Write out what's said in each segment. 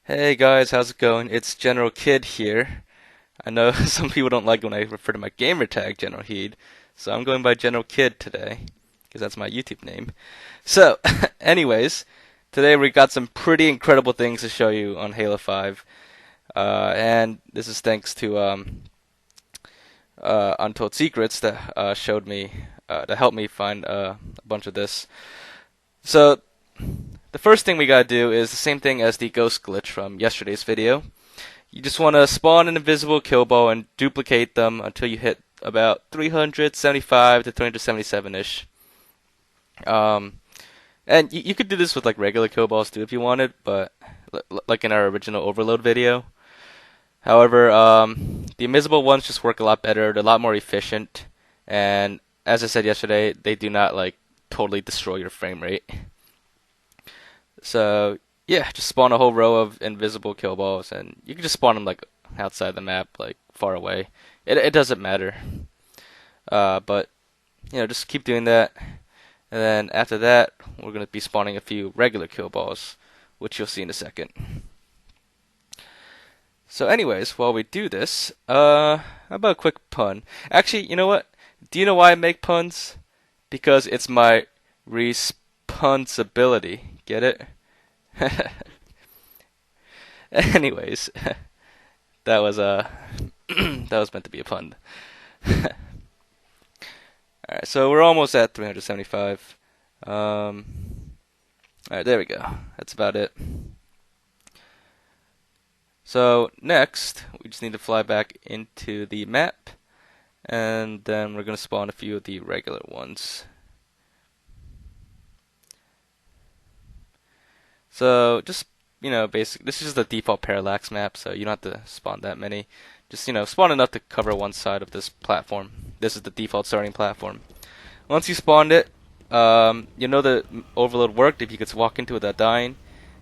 Hey guys, how's it going? It's Generalkidd here. I know some people don't like when I refer to my gamer tag Generalkidd, so I'm going by Generalkidd today, because that's my YouTube name. So, anyways, today we got some pretty incredible things to show you on Halo 5, and this is thanks to Untold Secrets that showed me, that helped me find a bunch of this. So, the first thing we gotta do is the same thing as the ghost glitch from yesterday's video. You just want to spawn an invisible kill ball and duplicate them until you hit about 375 to 377-ish. And you could do this with like regular kill balls too if you wanted, but like in our original overload video. However, the invisible ones just work a lot better. They're a lot more efficient, and as I said yesterday, they do not like totally destroy your frame rate. So yeah, just spawn a whole row of invisible kill balls, and you can just spawn them like outside the map, like far away. It doesn't matter. But just keep doing that, and then after that, we're gonna be spawning a few regular kill balls, which you'll see in a second. So, anyways, while we do this, how about a quick pun? Actually, you know what? Do you know why I make puns? Because it's my responsibility. Get it? Anyways, that was that was meant to be a pun. Alright, so we're almost at 375. Alright, there we go. That's about it. So next, we just need to fly back into the map, and then we're going to spawn a few of the regular ones. So just, basic. This is the default parallax map, so you don't have to spawn that many. Just, spawn enough to cover one side of this platform. This is the default starting platform. Once you spawned it, you know the overload worked if you could walk into it without dying.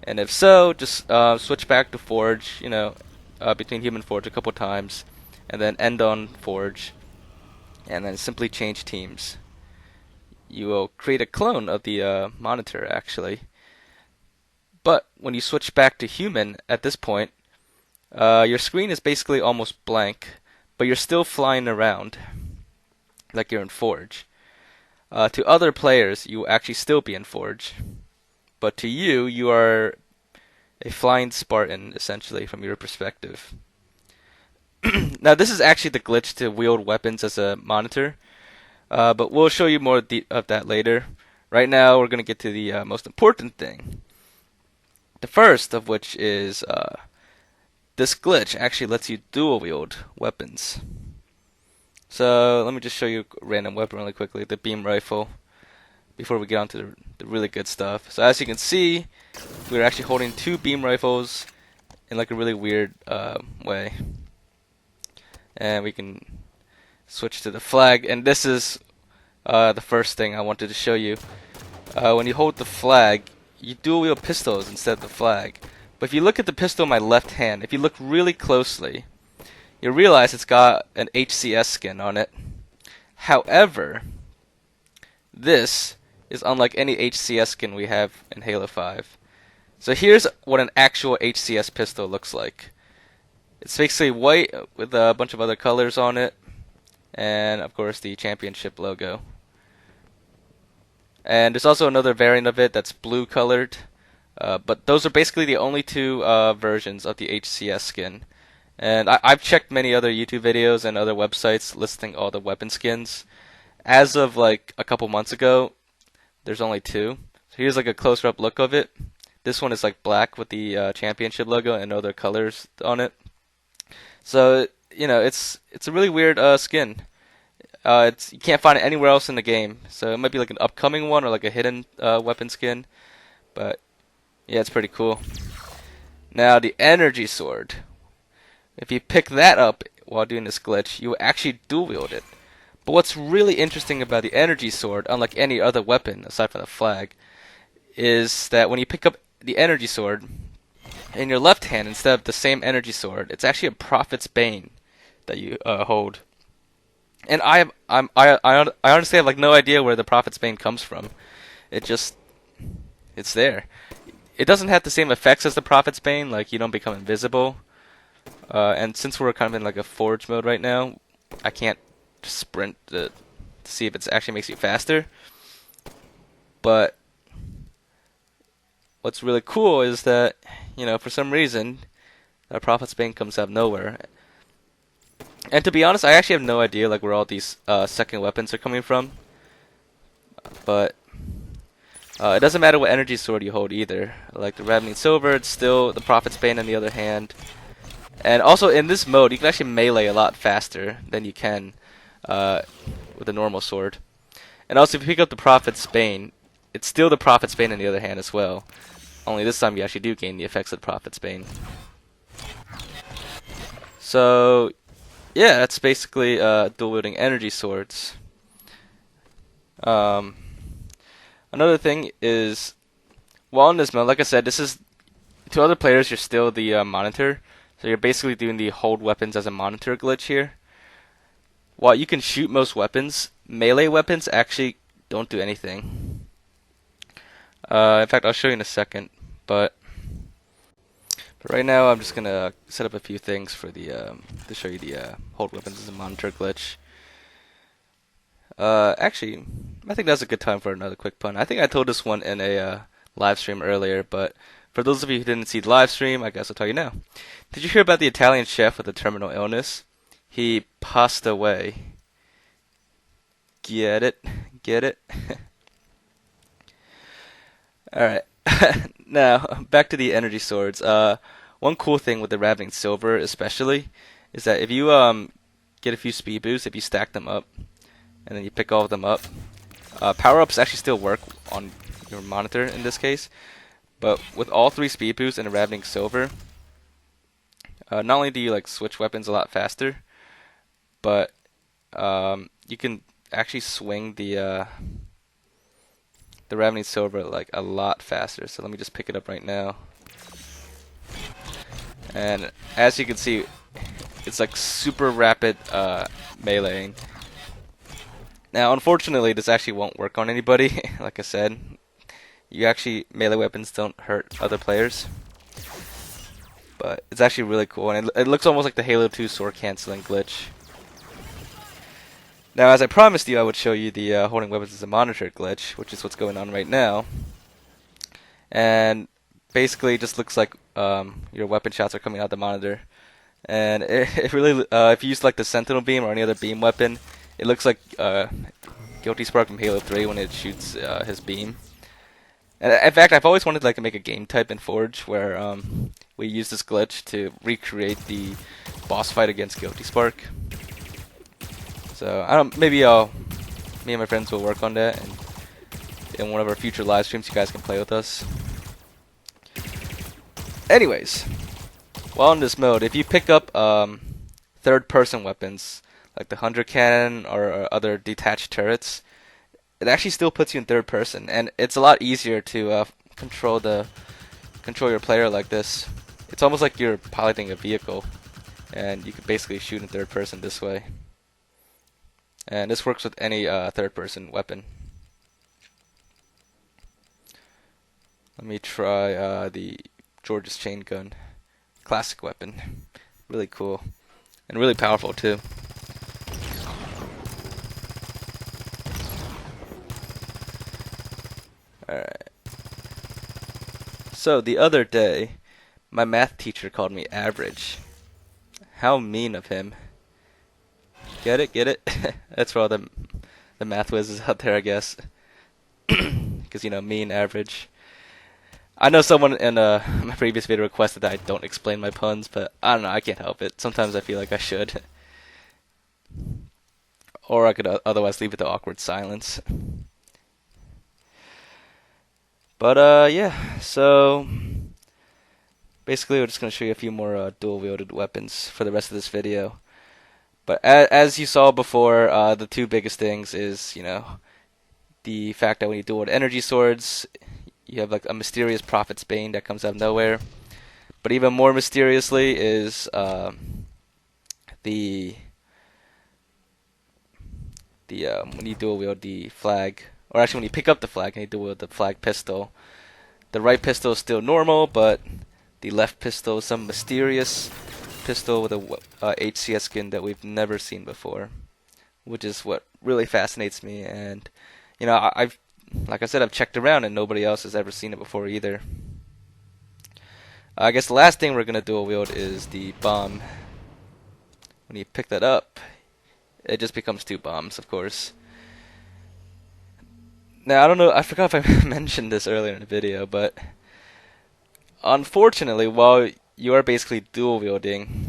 And if so, just switch back to Forge, between Human Forge a couple times, and then end on Forge, and then simply change teams. You will create a clone of the monitor, actually. But when you switch back to Human at this point, your screen is basically almost blank, but you're still flying around, like you're in Forge. To other players, you will actually still be in Forge. But to you, you are a flying Spartan, essentially, from your perspective. Now, this is actually the glitch to wield weapons as a monitor, but we'll show you more of that later. Right now, we're going to get to the most important thing. The first of which is this glitch actually lets you dual wield weapons. So let me just show you a random weapon really quickly, the beam rifle, before we get on to the really good stuff. So as you can see, we're actually holding two beam rifles in like a really weird way. And we can switch to the flag, and this is the first thing I wanted to show you. When you hold the flag, you dual wield pistols instead of the flag. But if you look at the pistol in my left hand, if you look really closely, you realize it's got an HCS skin on it. However, this is unlike any HCS skin we have in Halo 5. So here's what an actual HCS pistol looks like. It's basically white with a bunch of other colors on it, and of course the championship logo. And there's also another variant of it that's blue colored, but those are basically the only two versions of the HCS skin. And I've checked many other YouTube videos and other websites listing all the weapon skins. As of like a couple months ago, there's only two. So here's like a closer up look of it. This one is like black with the championship logo and other colors on it. So it's a really weird skin. You can't find it anywhere else in the game. So it might be like an upcoming one or like a hidden weapon skin. But yeah, it's pretty cool. Now the energy sword. If you pick that up while doing this glitch, you will actually dual wield it. But what's really interesting about the energy sword, unlike any other weapon aside from the flag, is that when you pick up the energy sword in your left hand instead of the same energy sword, it's actually a Prophet's Bane that you hold. And I honestly have like no idea where the Prophet's Bane comes from. It's there. it doesn't have the same effects as the Prophet's Bane, like you don't become invisible. And since we're kind of in like a forge mode right now, I can't sprint to see if it actually makes you faster. But what's really cool is that, for some reason, that Prophet's Bane comes out of nowhere. And to be honest, I actually have no idea like where all these second weapons are coming from. But it doesn't matter what energy sword you hold either. Like the Ravening Silver, it's still the Prophet's Bane on the other hand. And also in this mode, you can actually melee a lot faster than you can with a normal sword. And also if you pick up the Prophet's Bane, it's still the Prophet's Bane on the other hand as well. Only this time you actually do gain the effects of the Prophet's Bane. So yeah, that's basically dual-wielding energy swords. Another thing is, while in this mode, like I said, this is to other players you're still the monitor, so you're basically doing the hold weapons as a monitor glitch here. While you can shoot most weapons, melee weapons actually don't do anything. In fact, I'll show you in a second, but right now I'm just gonna set up a few things for the to show you the hold weapons as a monitor glitch. Actually, I think that's a good time for another quick pun. I think I told this one in a live stream earlier, but for those of you who didn't see the live stream, I guess I'll tell you now. Did you hear about the Italian chef with a terminal illness? He passed away. Get it? Get it? Alright. Now, back to the energy swords. One cool thing with the Ravening Silver especially is that if you get a few speed boosts, if you stack them up, and then you pick all of them up, power-ups actually still work on your monitor in this case. But with all 3 speed boosts and a Ravening Silver, not only do you like switch weapons a lot faster, but you can actually swing the Ravening Silver like a lot faster. So let me just pick it up right now. And as you can see, it's like super rapid meleeing. Now, unfortunately, this actually won't work on anybody. Like I said, melee weapons don't hurt other players. But it's actually really cool, and it looks almost like the Halo 2 sword canceling glitch. Now, as I promised you, I would show you the holding weapons as a monitor glitch, which is what's going on right now. And basically, it just looks like your weapon shots are coming out the monitor. And it really, if you use like the Sentinel beam or any other beam weapon, it looks like Guilty Spark from Halo 3 when it shoots his beam. And in fact, I've always wanted to make a game type in Forge where we use this glitch to recreate the boss fight against Guilty Spark. So maybe me and my friends will work on that, and in one of our future live streams, you guys can play with us. Anyways, while in this mode, if you pick up third-person weapons like the Hunter Cannon or other detached turrets, it actually still puts you in third person, and it's a lot easier to control your player like this. It's almost like you're piloting a vehicle, and you can basically shoot in third person this way. And this works with any third person weapon. Let me try the George's chain gun, classic weapon. Really cool and really powerful too. Alright. So the other day, my math teacher called me average. How mean of him. Get it? Get it? That's for all the math whizzes out there, I guess. Because, mean, average. I know someone in my previous video requested that I don't explain my puns, but I don't know, I can't help it. Sometimes I feel like I should. Or I could otherwise leave it to awkward silence. But yeah, so basically we're just going to show you a few more dual-wielded weapons for the rest of this video. But as you saw before, the two biggest things is, the fact that when you dual-wield energy swords, you have like a mysterious Prophet's Bane that comes out of nowhere. But even more mysteriously is when you dual-wield the flag, or actually when you pick up the flag and you dual-wield the flag pistol, The right pistol is still normal, but the left pistol is some mysterious pistol with a HCS skin that we've never seen before, which is what really fascinates me. And you know, I've like I said, I've checked around and nobody else has ever seen it before either. I guess the last thing we're gonna dual wield is the bomb. When you pick that up, it just becomes 2 bombs, of course. Now, I don't know, I forgot if I mentioned this earlier in the video, but unfortunately, while you are basically dual wielding,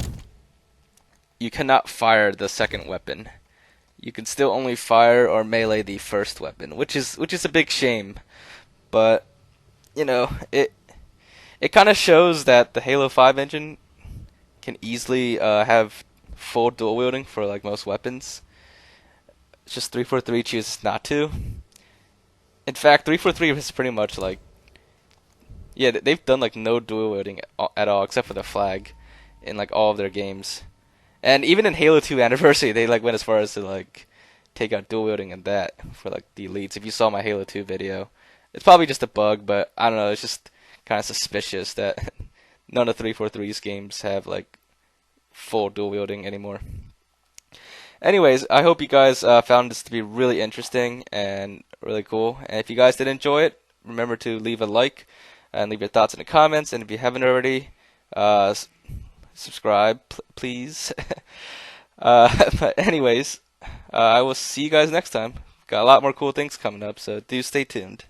you cannot fire the second weapon. You can still only fire or melee the first weapon, which is a big shame. But you know, it kind of shows that the Halo 5 engine can easily have full dual wielding for like most weapons. It's just 343 chooses not to. In fact, 343 is pretty much like, yeah, they've done like no dual wielding at all except for the flag in like all of their games. And even in Halo 2 Anniversary, they like went as far as to like take out dual wielding and that for like the elites. If you saw my Halo 2 video, it's probably just a bug, but I don't know. It's just kind of suspicious that none of 343's games have like full dual wielding anymore. Anyways, I hope you guys found this to be really interesting and really cool. And if you guys did enjoy it, remember to leave a like and leave your thoughts in the comments. And if you haven't already, subscribe, please. But anyways, I will see you guys next time. Got a lot more cool things coming up, so do stay tuned.